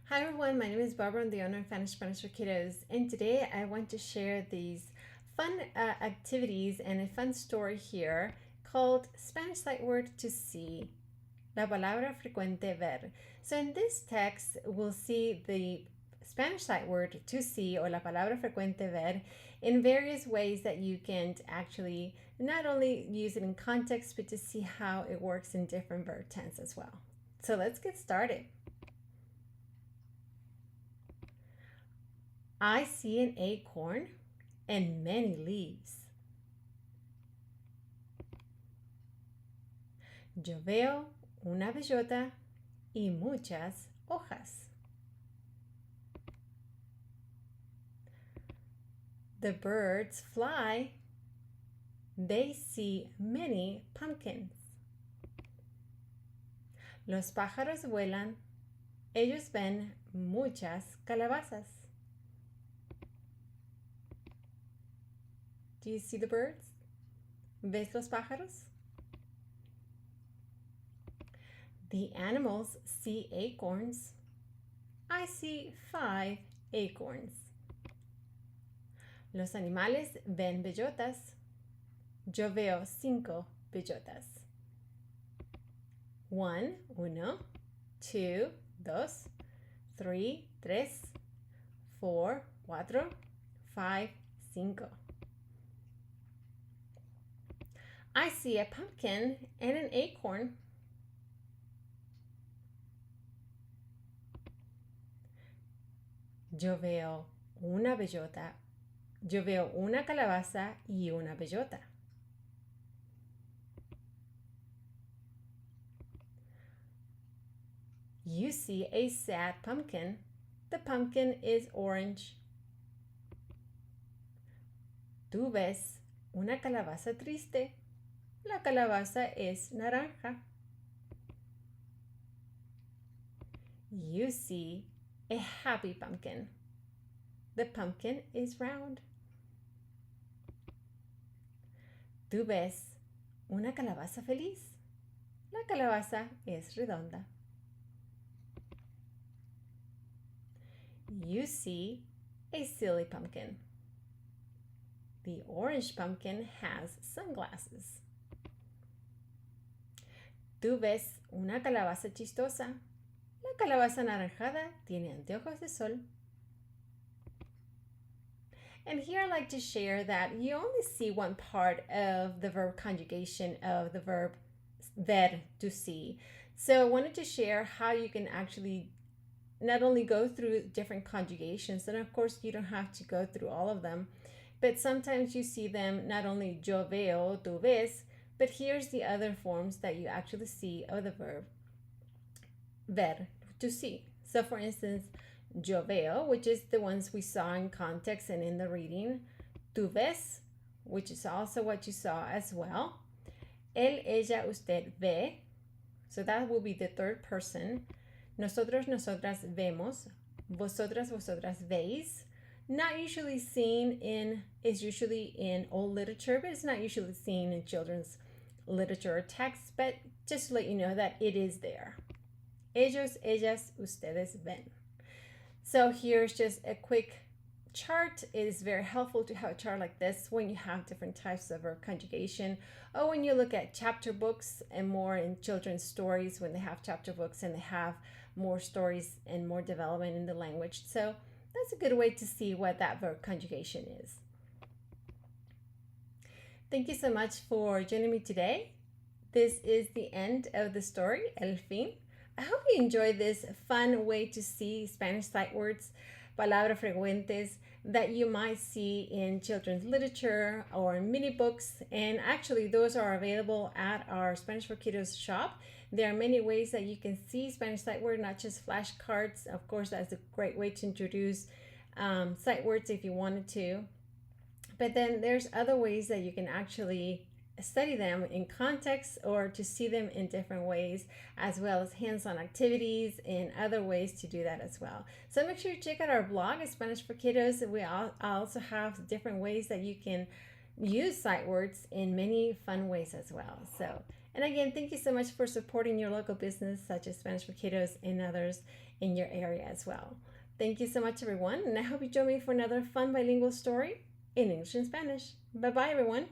Hi everyone, my name is Barbara. I'm the owner of Spanish for Kiddos, and today I want to share these fun activities and a fun story here called Spanish sight word to see, la palabra frecuente ver. So in this text, we'll see the Spanish sight word to see or la palabra frecuente ver in various ways that you can actually not only use it in context, but to see how it works in different verb tense as well. So let's get started. I see an acorn and many leaves. Yo veo una bellota y muchas hojas. The birds fly. They see many pumpkins. Los pájaros vuelan. Ellos ven muchas calabazas. Do you see the birds? ¿Ves los pájaros? The animals see acorns. I see 5 acorns. Los animales ven bellotas. Yo veo 5 bellotas. 1, uno, 2, dos, 3, tres, 4, cuatro, 5, cinco. I see a pumpkin and an acorn. Yo veo una bellota. Yo veo una calabaza y una bellota. You see a sad pumpkin. The pumpkin is orange. Tú ves una calabaza triste. La calabaza es naranja. You see a happy pumpkin. The pumpkin is round. Tú ves una calabaza feliz. La calabaza es redonda. You see a silly pumpkin. The orange pumpkin has sunglasses. Tú ves una calabaza chistosa. La calabaza anaranjada tiene anteojos de sol. And here I'd like to share that you only see one part of the verb conjugation of the verb ver, to see. So I wanted to share how you can actually not only go through different conjugations, and of course you don't have to go through all of them, but sometimes you see them not only yo veo, tú ves, but here's the other forms that you actually see of the verb ver, to see. So for instance, yo veo, which is the ones we saw in context and in the reading. Tú ves, which is also what you saw as well. Él, ella, usted ve. So that will be the third person. Nosotros, nosotras vemos. Vosotras, vosotras veis. Not usually seen in, is usually in old literature, but it's not usually seen in children's literature or text, but just to let you know that it is there. Ellos, ellas, ustedes ven. So here's just a quick chart. It is very helpful to have a chart like this when you have different types of verb conjugation, or when you look at chapter books and more in children's stories, when they have chapter books and they have more stories and more development in the language. So that's a good way to see what that verb conjugation is. Thank you so much for joining me today. This is the end of the story, El Fin. I hope you enjoyed this fun way to see Spanish sight words, palabras frecuentes, that you might see in children's literature or in mini books. And actually, those are available at our Spanish for Kiddos shop. There are many ways that you can see Spanish sight word, not just flashcards. Of course, that's a great way to introduce sight words if you wanted to. But then there's other ways that you can actually study them in context or to see them in different ways, as well as hands-on activities and other ways to do that as well. So make sure you check out our blog at Spanish for Kiddos. We also have different ways that you can use sight words in many fun ways as well. So, and again, thank you so much for supporting your local business such as Spanish for Kiddos and others. in your area as well. Thank you so much, everyone, and I hope you join me for another fun bilingual story in English and Spanish. Bye bye, everyone.